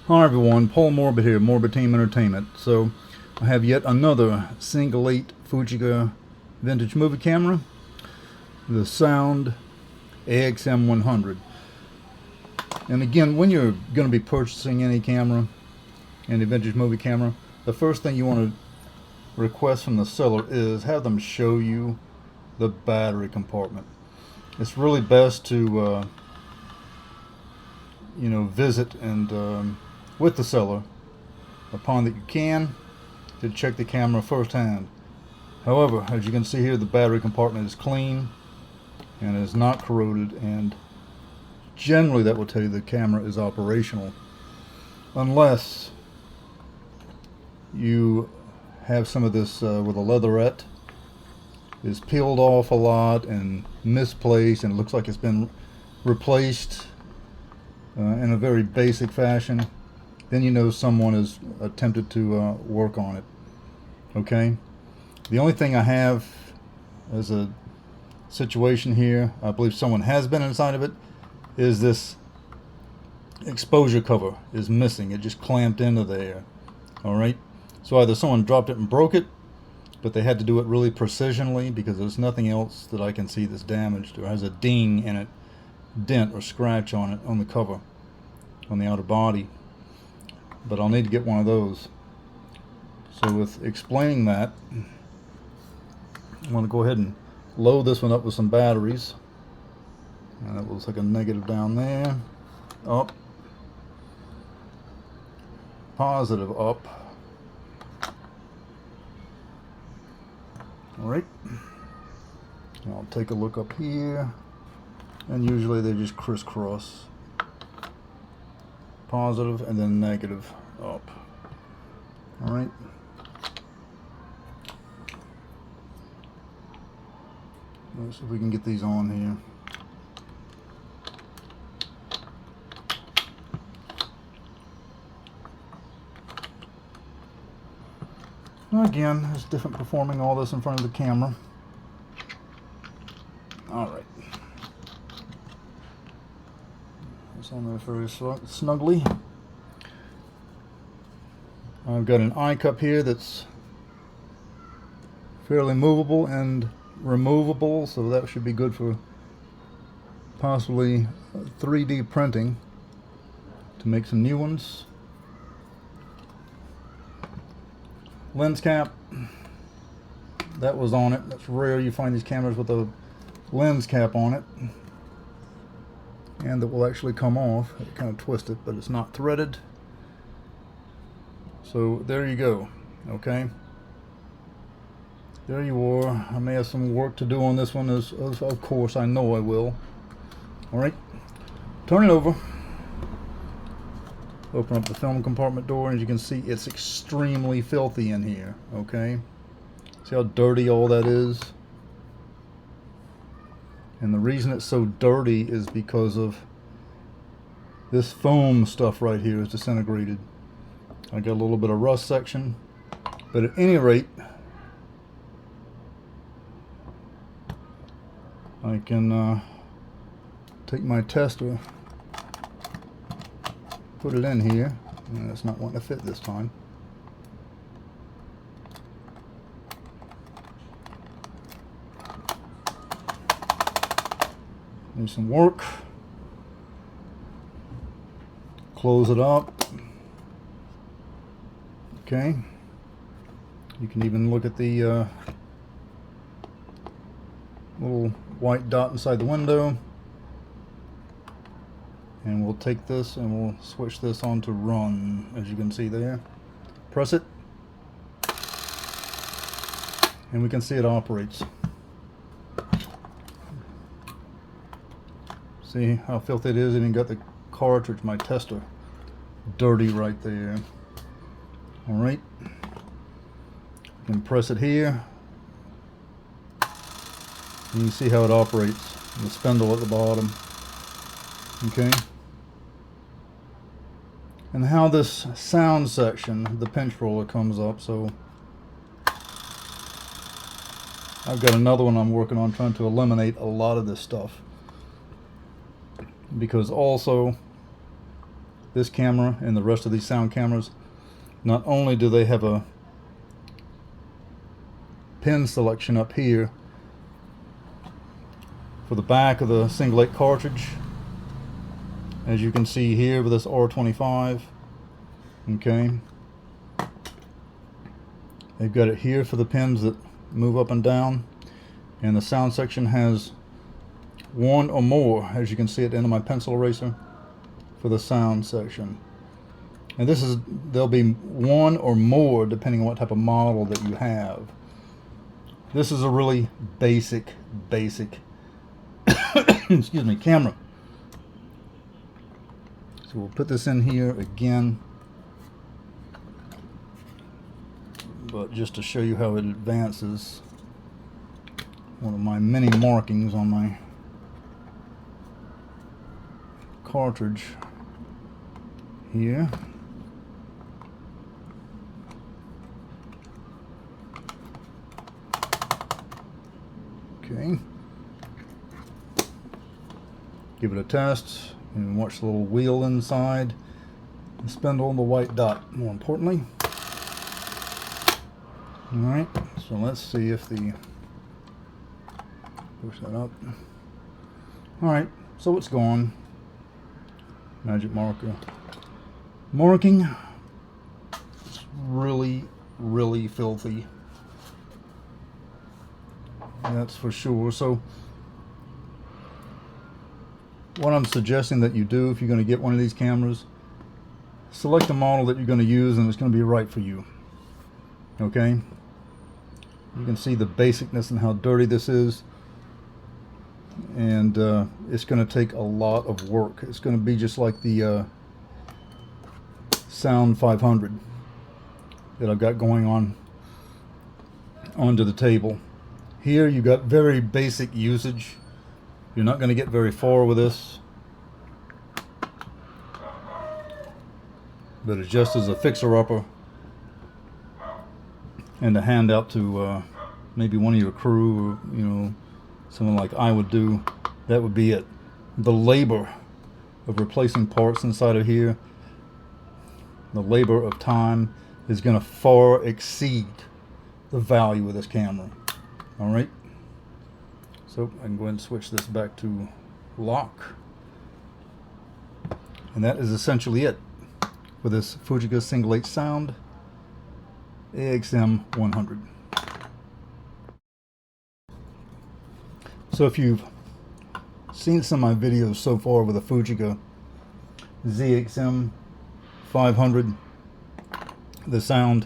Hi everyone, Paul Morbid here, Morbid Team Entertainment. So I have yet another single 8 Fujica vintage movie camera, the Sound AXM 100. And again, when you're going to be purchasing any camera, any vintage movie camera, the first thing you want to request from the seller is have them show you the battery compartment. It's really best to visit and with the seller upon that you can to check the camera firsthand. However, as you can see here, the battery compartment is clean and is not corroded, and generally that will tell you the camera is operational, unless you have some of this with a leatherette is peeled off a lot and misplaced, and it looks like it's been replaced in a very basic fashion. Then you know someone has attempted to work on it. Okay, the only thing I have as a situation here, I believe someone has been inside of it, is this exposure cover is missing. It just clamped into there. Alright, so either someone dropped it and broke it, but they had to do it really precisionally, because there's nothing else that I can see that's damaged or has a ding in it, dent or scratch on it, on the cover, on the outer body. But I'll need to get one of those. So with explaining that, I want to go ahead and load this one up with some batteries. And that looks like a negative down there. Up. Positive up. Alright. I'll take a look up here. And usually they just crisscross. Positive and then negative up. Alright. Let's see if we can get these on here. Again, it's different performing all this in front of the camera. Alright. It's on there very snugly. I've got an eye cup here that's fairly movable and removable, so that should be good for possibly 3D printing to make some new ones. Lens cap, that was on it. That's rare you find these cameras with a lens cap on it, and that will actually come off. It kind of twisted, but it's not threaded. So there you go. Okay, there you are. I may have some work to do on this one, as of course I know I will. Alright, turn it over. Open up the film compartment door, and as you can see, it's extremely filthy in here. Okay, see how dirty all that is? And the reason it's so dirty is because of this foam stuff right here is disintegrated. I got a little bit of rust section, but at any rate, I can take my tester, put it in here, and it's not wanting to fit this time. Do some work. Close it up. Okay. You can even look at the little white dot inside the window. And we'll take this and we'll switch this on to run, as you can see there. Press it, and we can see it operates. See how filthy it is? Even got the cartridge, my tester, dirty right there. Alright, you can press it here, and you see how it operates. The spindle at the bottom. Okay, and how this sound section, the pinch roller, comes up. So I've got another one I'm working on, trying to eliminate a lot of this stuff, because also this camera and the rest of these sound cameras, not only do they have a pin selection up here for the back of the single 8 cartridge, as you can see here with this R25. Okay, they've got it here for the pins that move up and down, and the sound section has one or more, as you can see at the end of my pencil eraser, for the sound section. And this is, there'll be one or more depending on what type of model that you have. This is a really basic excuse me, camera. So we'll put this in here again, but just to show you how it advances, one of my many markings on my cartridge here. Okay, give it a test and watch the little wheel inside, the spindle and the white dot, more importantly. Alright, so let's see if the, push that up. Alright, so it's gone. Magic marker marking. It's really filthy, that's for sure. So what I'm suggesting that you do, if you're going to get one of these cameras, select the model that you're going to use and it's going to be right for you. Okay, you can see the basicness and how dirty this is, and it's going to take a lot of work. It's going to be just like the Sound 500 that I've got going on onto the table. Here you got very basic usage. You're not going to get very far with this, but it's just as a fixer-upper and a handout to maybe one of your crew, or you know, something like I would do. That would be it. The labor of replacing parts inside of here, the labor of time, is going to far exceed the value of this camera. All right, so I can go ahead and switch this back to lock, and that is essentially it for this Fujica Single 8 Sound AXM 100. So if you've seen some of my videos so far with the Fujica ZXM 500, the sound,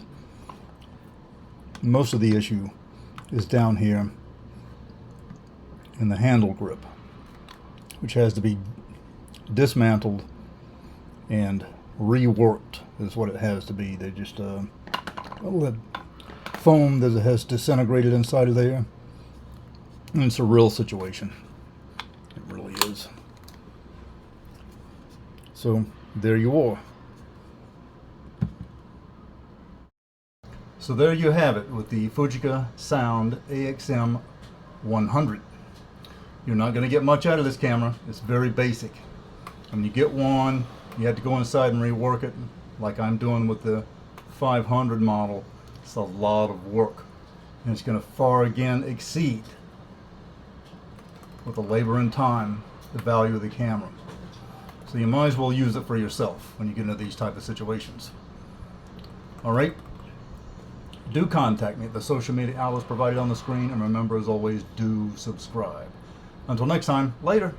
most of the issue is down here in the handle grip, which has to be dismantled and reworked, is what it has to be. They just all that foam that has disintegrated inside of there, and it's a real situation. It really is. So there you are. So there you have it with the Fujica Sound AXM 100. You're not going to get much out of this camera. It's very basic. When you get one, you have to go inside and rework it, like I'm doing with the 500 model. It's a lot of work, and it's going to far again exceed, with the labor and time, the value of the camera. So you might as well use it for yourself when you get into these type of situations. All right, do contact me at the social media outlets provided on the screen, and remember, as always, do subscribe. Until next time, later.